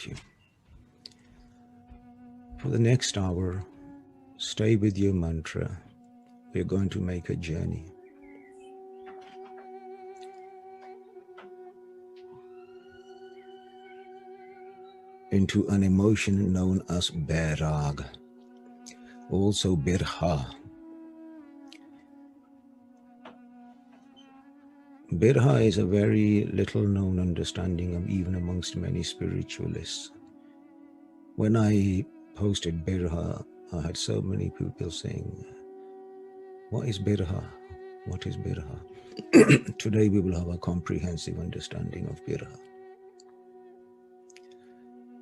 you. For the next hour, stay with your mantra. We're going to make a journey. Into an emotion known as Bairag, also Birha. Birha is a very little known understanding even amongst many spiritualists. When I posted Birha, I had so many people saying, what is Birha? What is Birha? Today we will have a comprehensive understanding of Birha.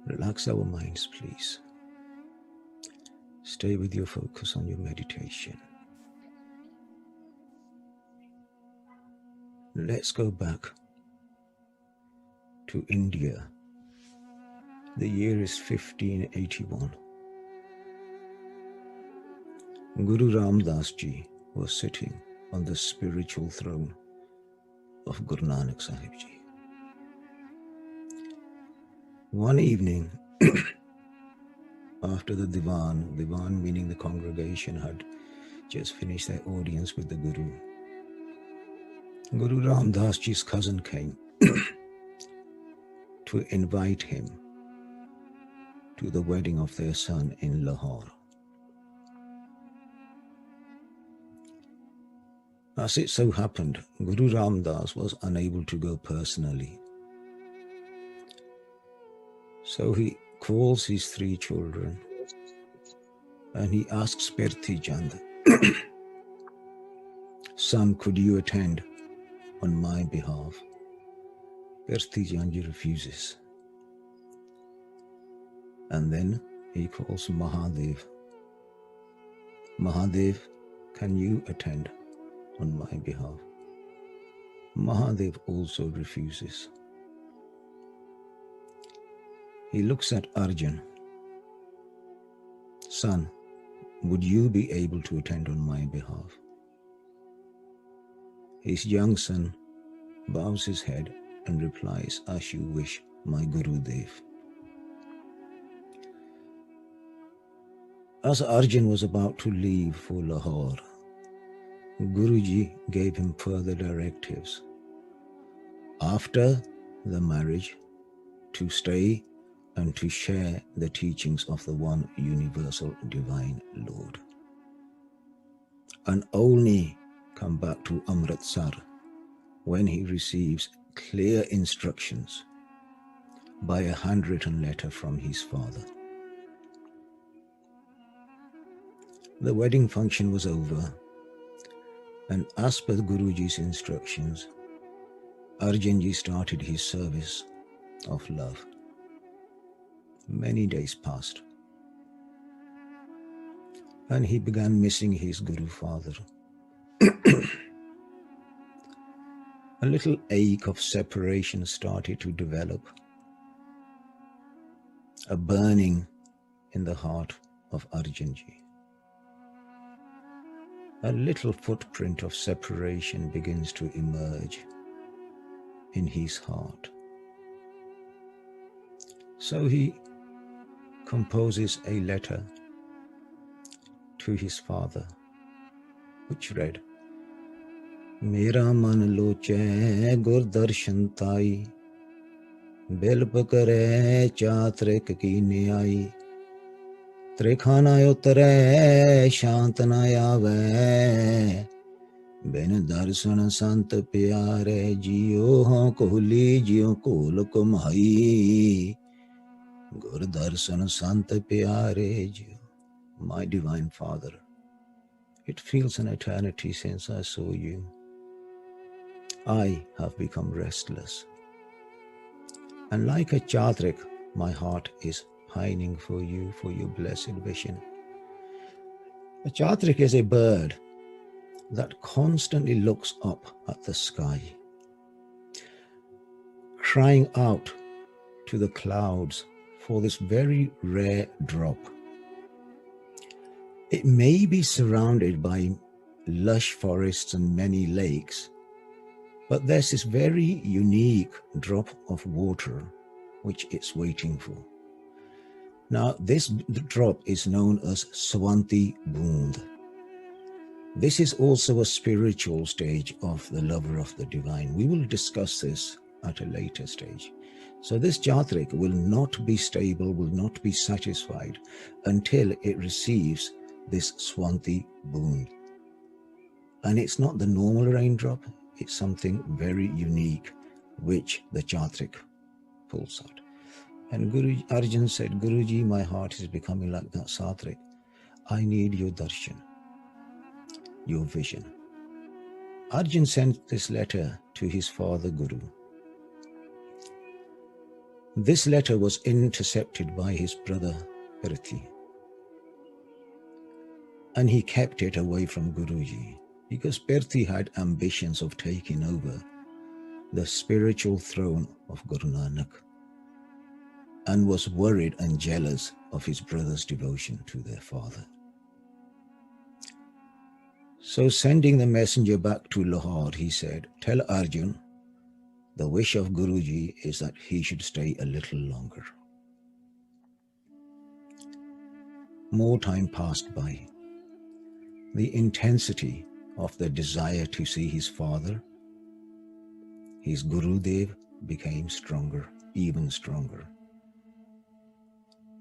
Relax our minds, please. Stay with your focus on your meditation. Let's go back to India. The year is 1581. Guru Ram Das Ji was sitting on the spiritual throne of Guru Nanak Sahib Ji. One evening, after the Divan meaning the congregation, had just finished their audience with the Guru, Guru Ram Das Ji's cousin came to invite him to the wedding of their son in Lahore. As it so happened, Guru Ram Das was unable to go personally. So he calls his 3 children and he asks Pirthi Chand, son, could you attend on my behalf? Pirthi Chand refuses. And then he calls Mahadev. Mahadev, can you attend on my behalf? Mahadev also refuses. He looks at Arjun. Son, would you be able to attend on my behalf? His young son bows his head and replies, as you wish, my Gurudev. As Arjun was about to leave for Lahore, Guruji gave him further directives. After the marriage, to stay and to share the teachings of the one universal divine Lord. And only come back to Amritsar when he receives clear instructions by a handwritten letter from his father. The wedding function was over, and as per Guruji's instructions, Arjanji started his service of love. Many days passed, and he began missing his Guru Father. A little ache of separation started to develop, a burning in the heart of Arjanji. A little footprint of separation begins to emerge in his heart. So he composes a letter to his father, which read, Mera man loche gur darshan tai, bil pakare chatrik ki nyai, Trekhana utare shant na aave, bin darshan sant pyare jiyo ho kohli jiyo kol kumhai, gur darshan sant pyare jiyo. My divine Father, it feels an eternity since I saw you. I have become restless, and like a chatrik, my heart is pining for you, for your blessed vision. A chatrik is a bird that constantly looks up at the sky, crying out to the clouds for this very rare drop. It may be surrounded by lush forests and many lakes, but there's this very unique drop of water which it's waiting for. Now, this drop is known as Swanti Bund. This is also a spiritual stage of the lover of the divine. We will discuss this at a later stage. So this Jatrik will not be stable, will not be satisfied until it receives this Swanti Bund. And it's not the normal raindrop, it's something very unique which the Jatrik pulls out. And Arjun said, Guruji, my heart is becoming like that Satrik. I need your darshan, your vision. Arjun sent this letter to his father Guru. This letter was intercepted by his brother Pirthi, and he kept it away from Guruji because Pirthi had ambitions of taking over the spiritual throne of Guru Nanak and was worried and jealous of his brother's devotion to their father. So sending the messenger back to Lahore, he said, tell Arjun, the wish of Guruji is that he should stay a little longer. More time passed by. The intensity of the desire to see his father, his Gurudev, became stronger, even stronger.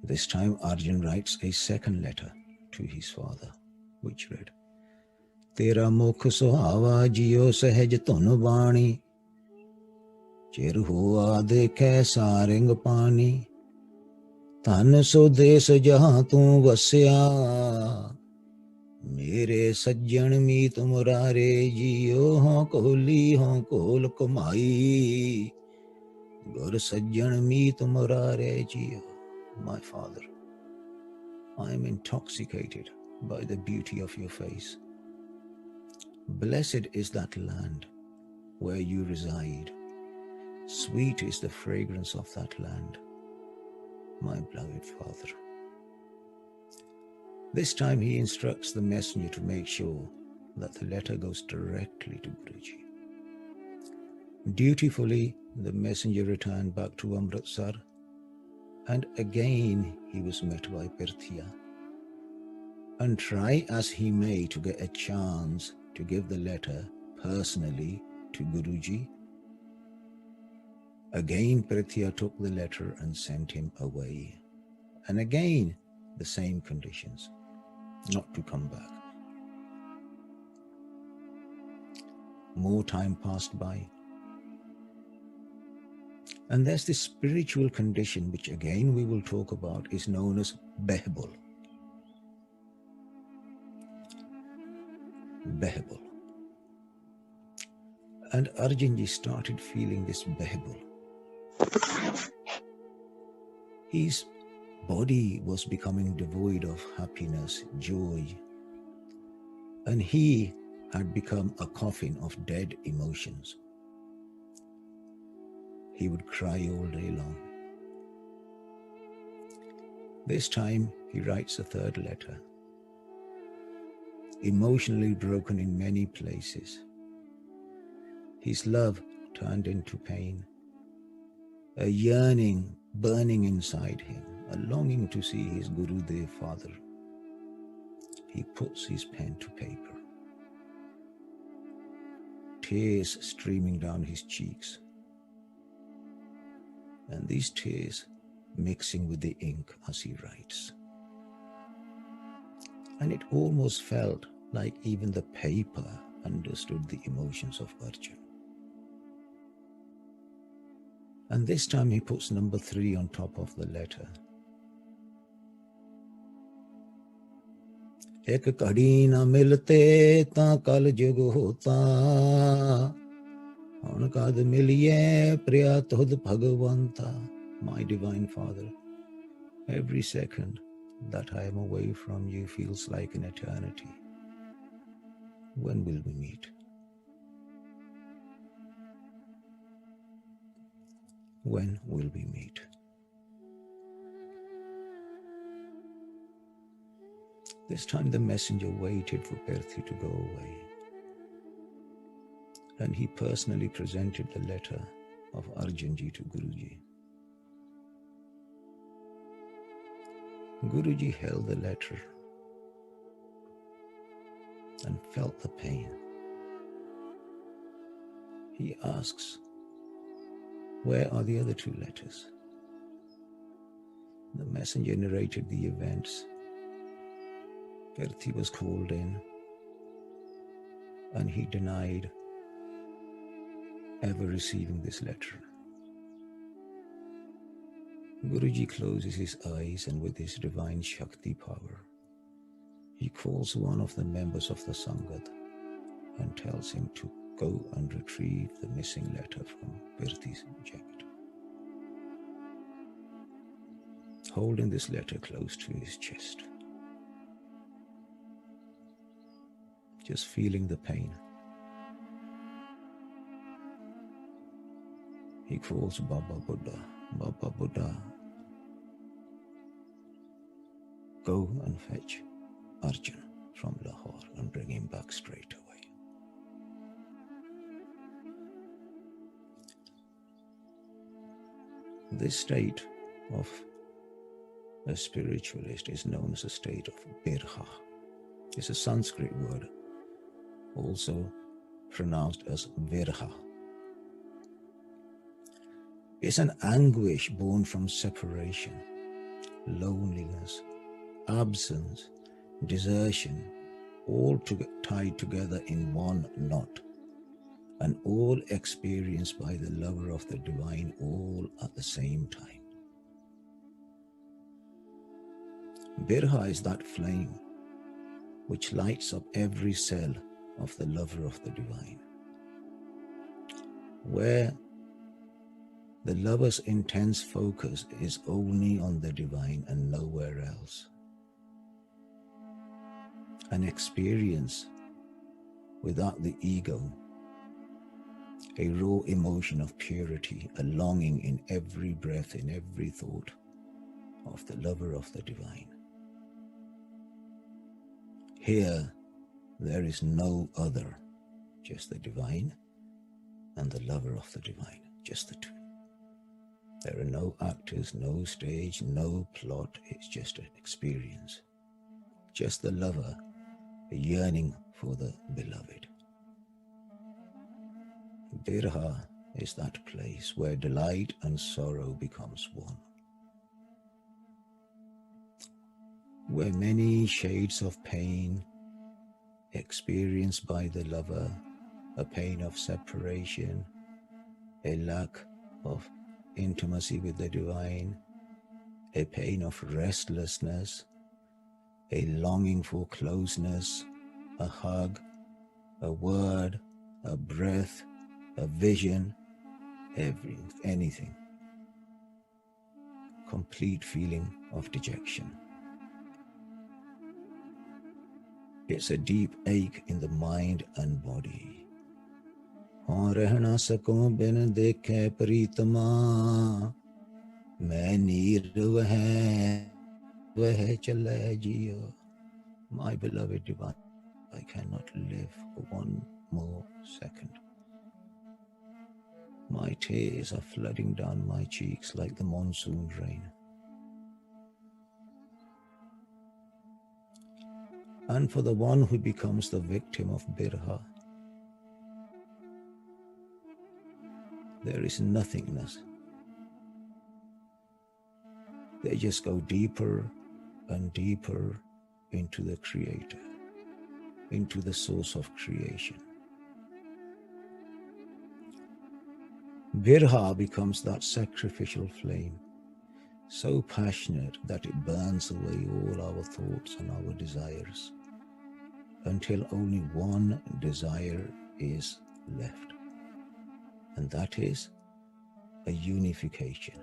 This time Arjun writes a second letter to his father, which read, Tera mukh suhava jiyo sahaj tun vani, chir hua dekhe saring pani, tan so des jahan tu vasya, mere sajjan meet murare jiyo ho kohli ho kol kumai, gur sajjan meet murare jiyo. My father, I am intoxicated by the beauty of your face. Blessed is that land where you reside. Sweet is the fragrance of that land, my beloved father. This time he instructs the messenger to make sure that the letter goes directly to Guruji. Dutifully, the messenger returned back to Amritsar, and again he was met by Pirthia. And try as he may to get a chance to give the letter personally to Guruji, again Pirthia took the letter and sent him away. And again the same conditions, not to come back. More time passed by. And there's this spiritual condition, which again we will talk about, is known as Behbul. Behbul. And Arjunji started feeling this Behbul. His body was becoming devoid of happiness, joy, and he had become a coffin of dead emotions. He would cry all day long. This time he writes a third letter, emotionally broken in many places. His love turned into pain, a yearning burning inside him, a longing to see his Gurudev father. He puts his pen to paper, tears streaming down his cheeks, and these tears mixing with the ink as he writes. And it almost felt like even the paper understood the emotions of Arjun. And this time he puts number 3 on top of the letter. Ek kadi na milte ta kal jug hota, hun kad miliye priya tudh bhagavanta. My divine Father, every second that I am away from you feels like an eternity. When will we meet? When will we meet? This time the messenger waited for Pirthi to go away, and he personally presented the letter of Arjunji to Guruji. Guruji held the letter and felt the pain. He asks, where are the other two letters? The messenger narrated the events. Kirti was called in and he denied ever receiving this letter. Guruji closes his eyes and with his divine Shakti power, he calls one of the members of the Sangat and tells him to go and retrieve the missing letter from Kirti's jacket. Holding this letter close to his chest, just feeling the pain, he calls Baba Buddha. Baba Buddha, go and fetch Arjun from Lahore and bring him back straight away. This state of a spiritualist is known as a state of Birha. It's a Sanskrit word, also pronounced as Birha. It's an anguish born from separation, loneliness, absence, desertion, all tied together in one knot, and all experienced by the lover of the divine all at the same time. Birha is that flame which lights up every cell of the lover of the divine, where the lover's intense focus is only on the divine and nowhere else. An experience without the ego, a raw emotion of purity, a longing in every breath, in every thought of the lover of the divine. Here, there is no other, just the divine and the lover of the divine, just the two. There are no actors, no stage, no plot. It's just an experience. Just the lover, a yearning for the beloved. Birha is that place where delight and sorrow becomes one. Where many shades of pain experienced by the lover, a pain of separation, a lack of intimacy with the divine, a pain of restlessness, a longing for closeness, a hug, a word, a breath, a vision, anything. Complete feeling of dejection. It's a deep ache in the mind and body. हाँ रहना सकूं बिन देखे प्रीतमा, मैं नीर वह चले जियो. My beloved divine, I cannot live for one more second. My tears are flooding down my cheeks like the monsoon rain. And for the one who becomes the victim of Birha, there is nothingness. They just go deeper and deeper into the Creator, into the source of creation. Birha becomes that sacrificial flame, so passionate that it burns away all our thoughts and our desires, until only one desire is left. And that is a unification.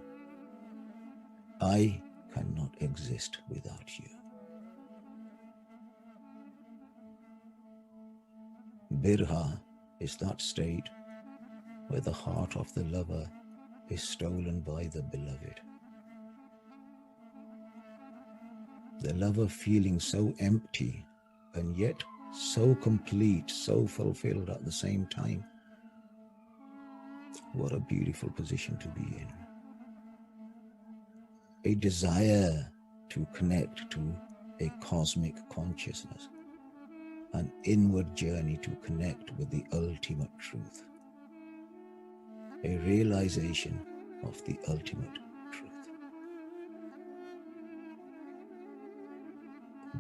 I cannot exist without you. Birha is that state where the heart of the lover is stolen by the beloved. The lover feeling so empty and yet so complete, so fulfilled at the same time. What a beautiful position to be in. A desire to connect to a cosmic consciousness, an inward journey to connect with the ultimate truth, a realization of the ultimate truth.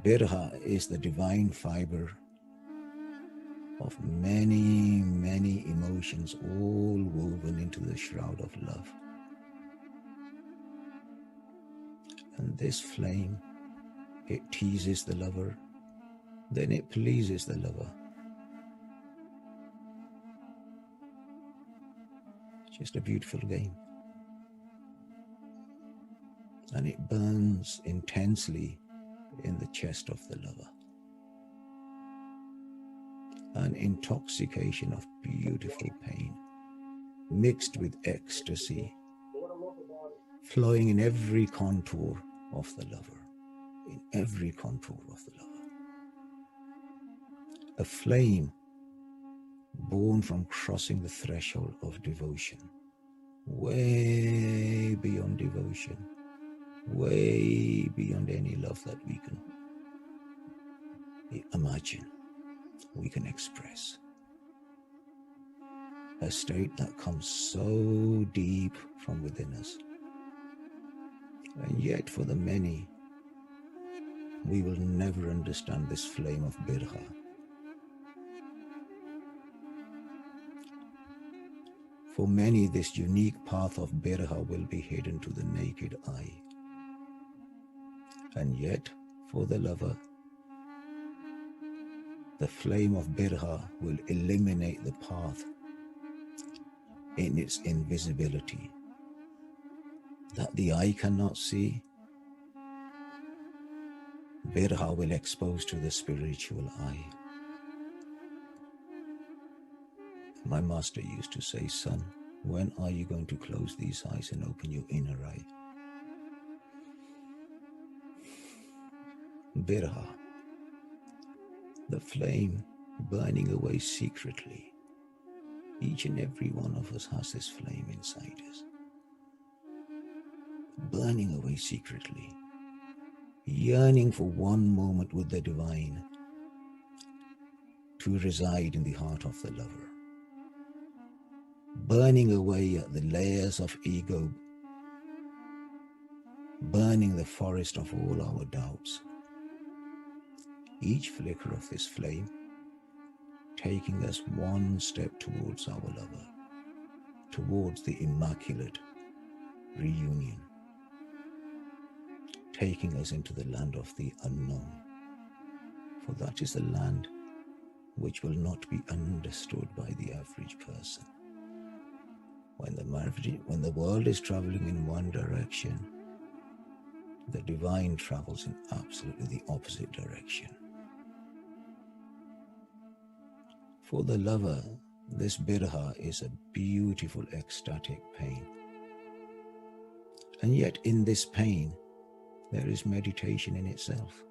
Birha is the divine fiber of many, many emotions, all woven into the shroud of love. And this flame, it teases the lover, then it pleases the lover. Just a beautiful game. And it burns intensely in the chest of the lover. An intoxication of beautiful pain, mixed with ecstasy, flowing in every contour of the lover, in every contour of the lover. A flame born from crossing the threshold of devotion, way beyond devotion, way beyond any love that we can imagine, we can express. A state that comes so deep from within us. And yet for the many, we will never understand this flame of Birha. For many, this unique path of Birha will be hidden to the naked eye. And yet, for the lover, the flame of Birha will illuminate the path in its invisibility, that the eye cannot see. Birha will expose to the spiritual eye. My master used to say, son, when are you going to close these eyes and open your inner eye? Birha, the flame burning away secretly. Each and every one of us has this flame inside us, burning away secretly, yearning for one moment with the divine to reside in the heart of the lover, burning away at the layers of ego, burning the forest of all our doubts. Each flicker of this flame taking us one step towards our lover, towards the immaculate reunion, taking us into the land of the unknown. For that is the land which will not be understood by the average person. When the world is traveling in one direction, the divine travels in absolutely the opposite direction. For the lover, this Birha is a beautiful ecstatic pain. And yet in this pain, there is meditation in itself.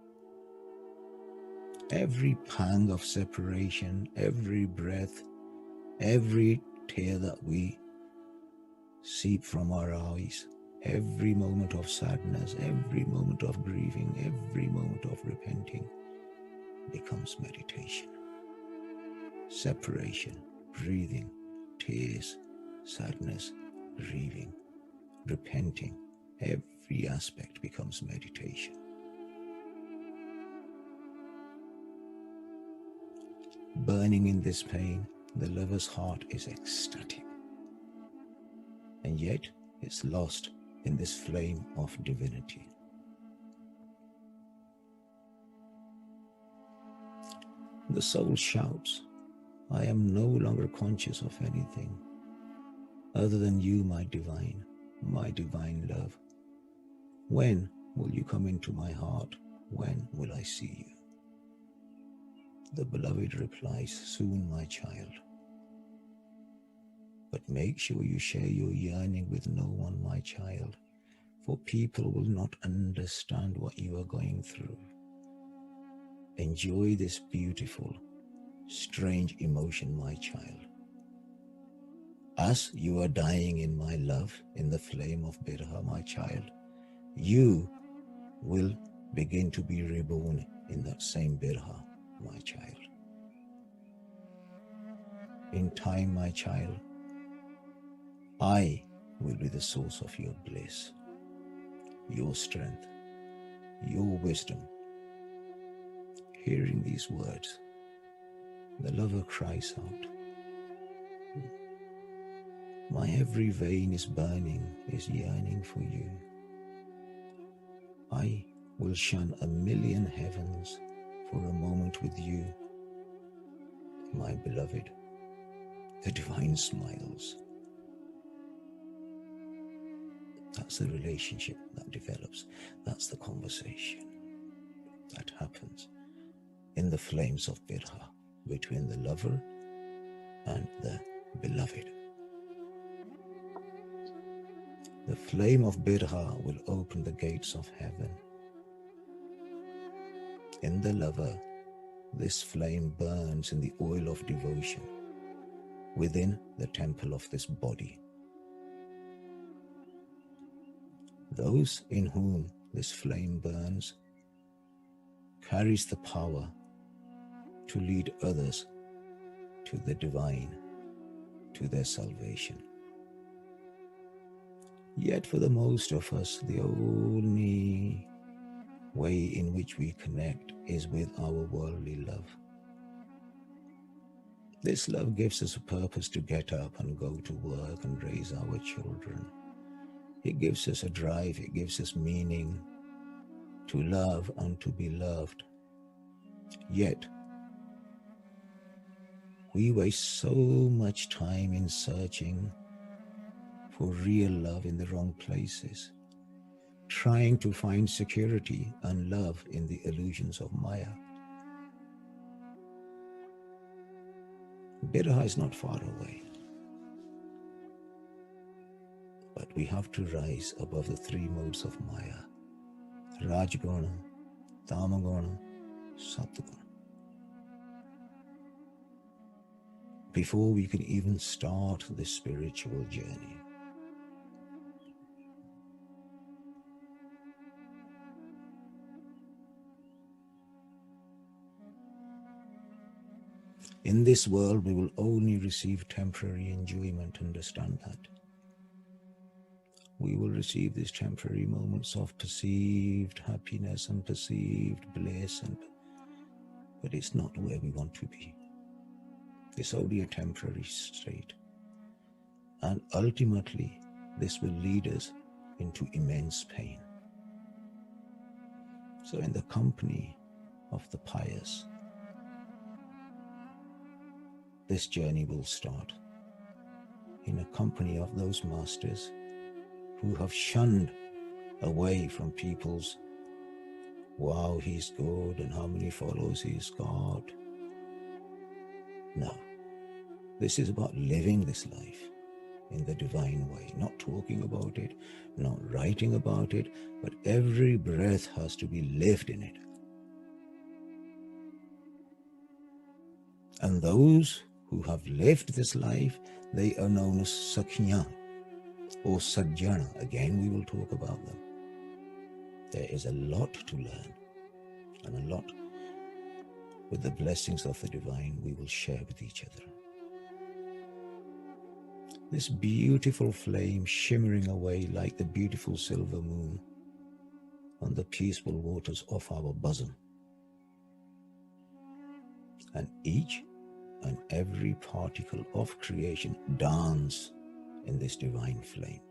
Every pang of separation, every breath, every tear that we seep from our eyes, every moment of sadness, every moment of grieving, every moment of repenting becomes meditation. Separation, breathing, tears, sadness, grieving, repenting, every aspect becomes meditation. Burning in this pain, the lover's heart is ecstatic. And yet it's lost in this flame of divinity. The soul shouts, I am no longer conscious of anything other than you, my divine love. When will you come into my heart? When will I see you? The beloved replies, soon, my child. But make sure you share your yearning with no one, my child, for people will not understand what you are going through. Enjoy this beautiful, strange emotion, my child. As you are dying in my love, in the flame of Birha, my child, you will begin to be reborn in that same Birha, my child. In time, my child, I will be the source of your bliss, your strength, your wisdom. Hearing these words, the lover cries out, my every vein is burning, is yearning for you. I will shun 1,000,000 heavens for a moment with you, my beloved. The divine smiles. That's the relationship that develops. That's the conversation that happens in the flames of Birha between the lover and the beloved. The flame of Birha will open the gates of heaven. In the lover, this flame burns in the oil of devotion within the temple of this body. Those in whom this flame burns carries the power to lead others to the divine, to their salvation. Yet for the most of us, the only way in which we connect is with our worldly love. This love gives us a purpose to get up and go to work and raise our children. It gives us a drive, it gives us meaning to love and to be loved. Yet, we waste so much time in searching for real love in the wrong places, trying to find security and love in the illusions of Maya. Birha is not far away, but we have to rise above the three modes of Maya: Rajguna, Tamaguna, Satguna, before we can even start this spiritual journey. In this world, we will only receive temporary enjoyment. Understand that. We will receive these temporary moments of perceived happiness and perceived bliss, but it's not where we want to be. It's only a temporary state. And ultimately, this will lead us into immense pain. So in the company of the pious, this journey will start. In the company of those masters who have shunned away from people's, wow, he's good and how many followers he's got. No, this is about living this life in the divine way, not talking about it, not writing about it, but every breath has to be lived in it. And those who have lived this life, they are known as Sakhya or Sajjana. Again, we will talk about them. There is a lot to learn, and a lot, with the blessings of the divine, we will share with each other. This beautiful flame shimmering away like the beautiful silver moon on the peaceful waters of our bosom. And each and every particle of creation dance in this divine flame.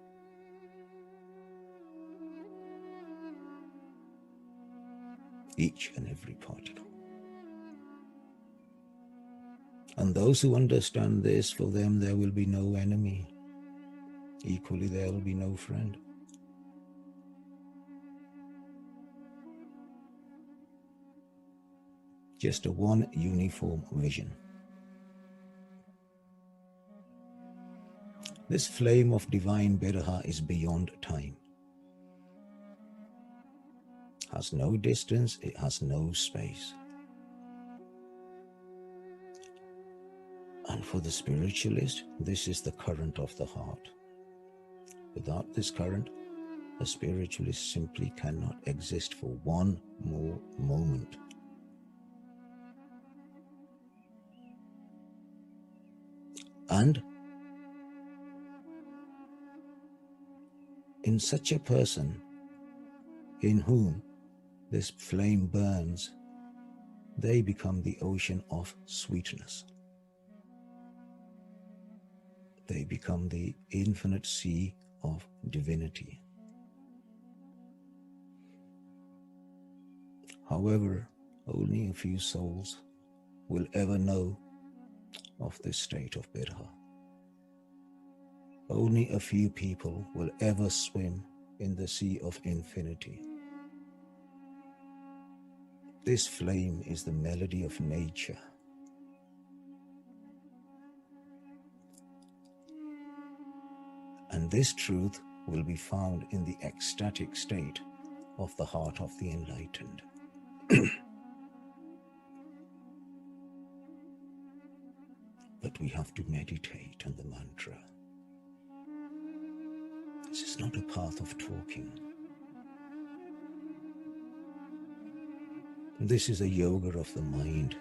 Each and every particle. And those who understand this, for them there will be no enemy. Equally, there will be no friend. Just a one uniform vision. This flame of divine Birha is beyond time. Has no distance, it has no space. And for the spiritualist, this is the current of the heart. Without this current, A spiritualist simply cannot exist for one more moment. And in such a person in whom this flame burns, they become the ocean of sweetness. They become the infinite sea of divinity. However, only a few souls will ever know of this state of Birha. Only a few people will ever swim in the sea of infinity. This flame is the melody of nature. And this truth will be found in the ecstatic state of the heart of the enlightened. But we have to meditate on the mantra. This is not a path of talking. This is a yoga of the mind.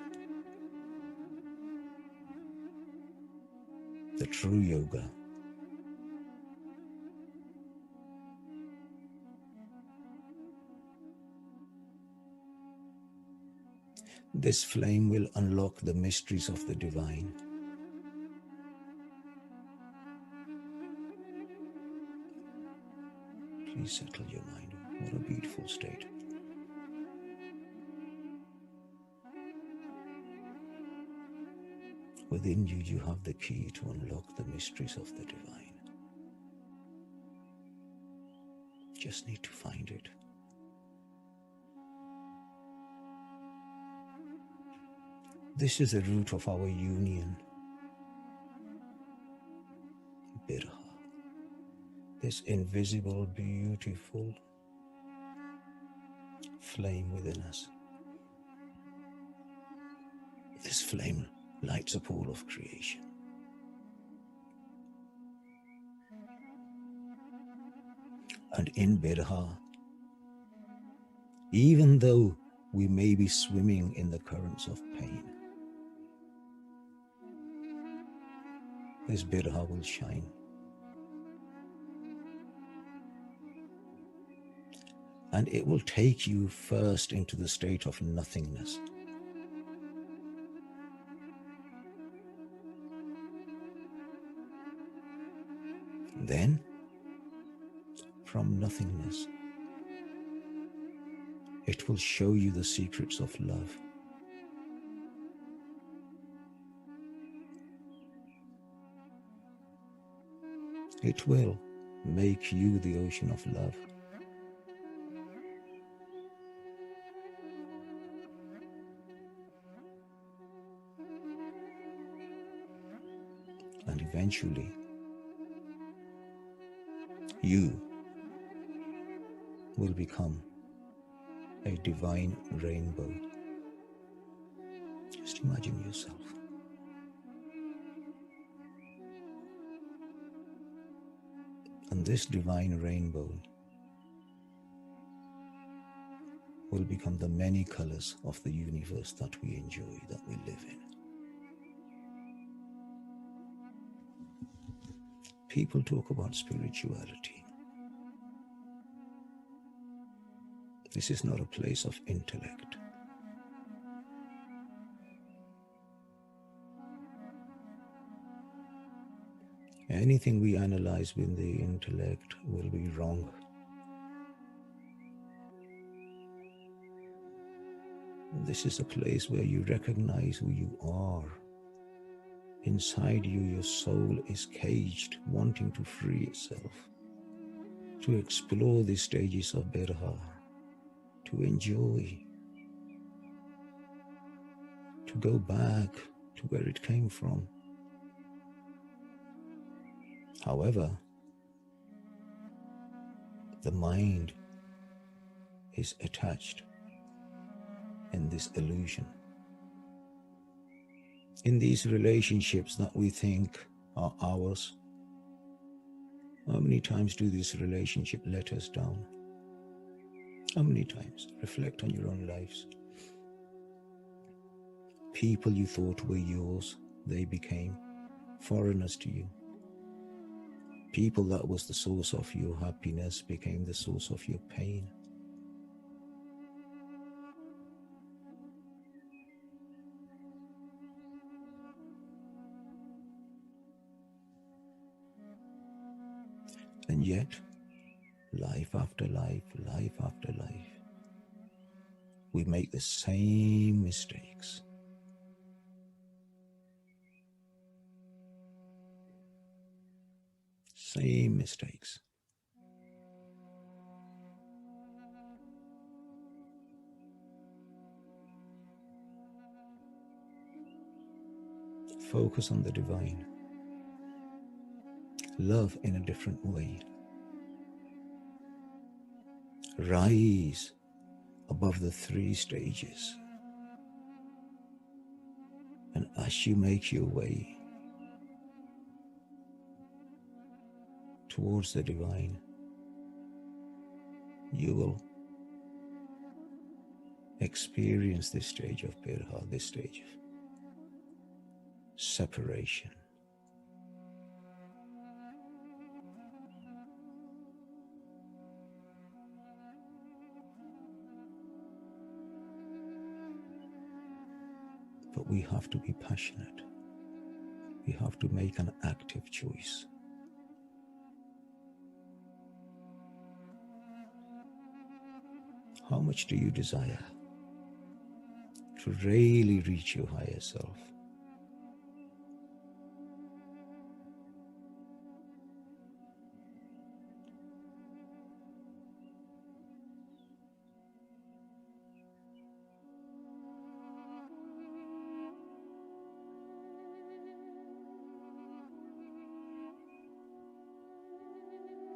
The true yoga. This flame will unlock the mysteries of the divine. Please settle your mind. What a beautiful state. Within you, you have the key to unlock the mysteries of the divine. Just need to find it. This is the root of our union. Birha. This invisible, beautiful flame within us. This flame lights up all of creation. And in Birha, even though we may be swimming in the currents of pain, this Birha will shine. And it will take you first into the state of nothingness. Then, from nothingness, it will show you the secrets of love. It will make you the ocean of love. And eventually, you will become a divine rainbow. Just imagine yourself. And this divine rainbow will become the many colors of the universe that we enjoy, that we live in. People talk about spirituality. This is not a place of intellect. Anything we analyze with the intellect will be wrong. This is a place where you recognize who you are. Inside you, your soul is caged, wanting to free itself, to explore the stages of Birha, to enjoy, to go back to where it came from. However, the mind is attached in this illusion, in these relationships that we think are ours, How many times do this relationship let us down? How many times? Reflect on your own lives. People you thought were yours, they became foreigners to you. People that was the source of your happiness became the source of your pain. And yet, life after life, life after life, we make the same mistakes. Same mistakes. Focus on the divine. Love in a different way. Rise above the 3 stages. And as you make your way towards the divine, you will experience this stage of Birha, this stage of separation. But we have to be passionate. We have to make an active choice. How much do you desire to really reach your higher self?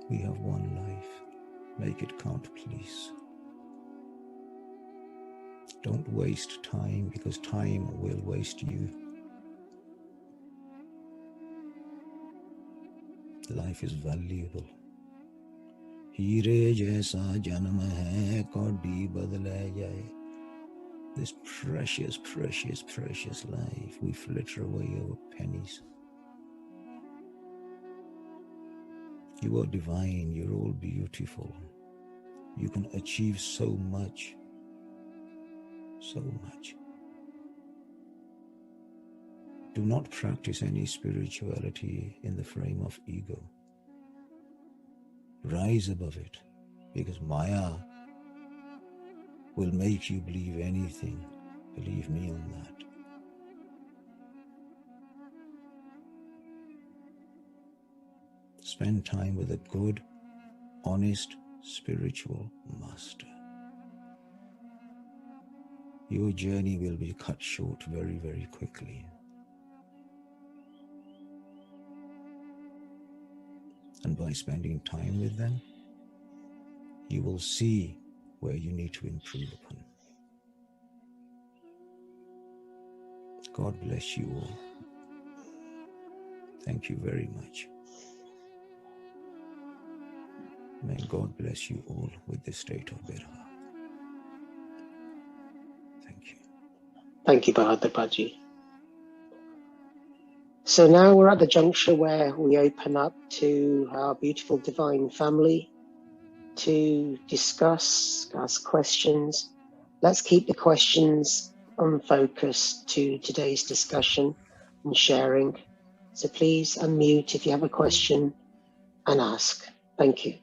We have one life. Make it count, please. Don't waste time, because time will waste you. Life is valuable. Heere jaisa janam hai kaudi badle jaye. This precious, precious, precious life, we flitter away over pennies. You are divine, you're all beautiful. You can achieve so much. So much. Do not practice any spirituality in the frame of ego. Rise above it, because Maya will make you believe anything. Believe me on that. Spend time with a good, honest, spiritual master. Your journey will be cut short very, very quickly. And by spending time with them, you will see where you need to improve upon. God bless you all. Thank you very much. May God bless you all with the state of Birha. Thank you. Thank you, Bhadrapaji. So now we're at the juncture where we open up to our beautiful divine family to discuss, ask questions. Let's keep the questions on focus to today's discussion and sharing. So please unmute if you have a question and ask. Thank you.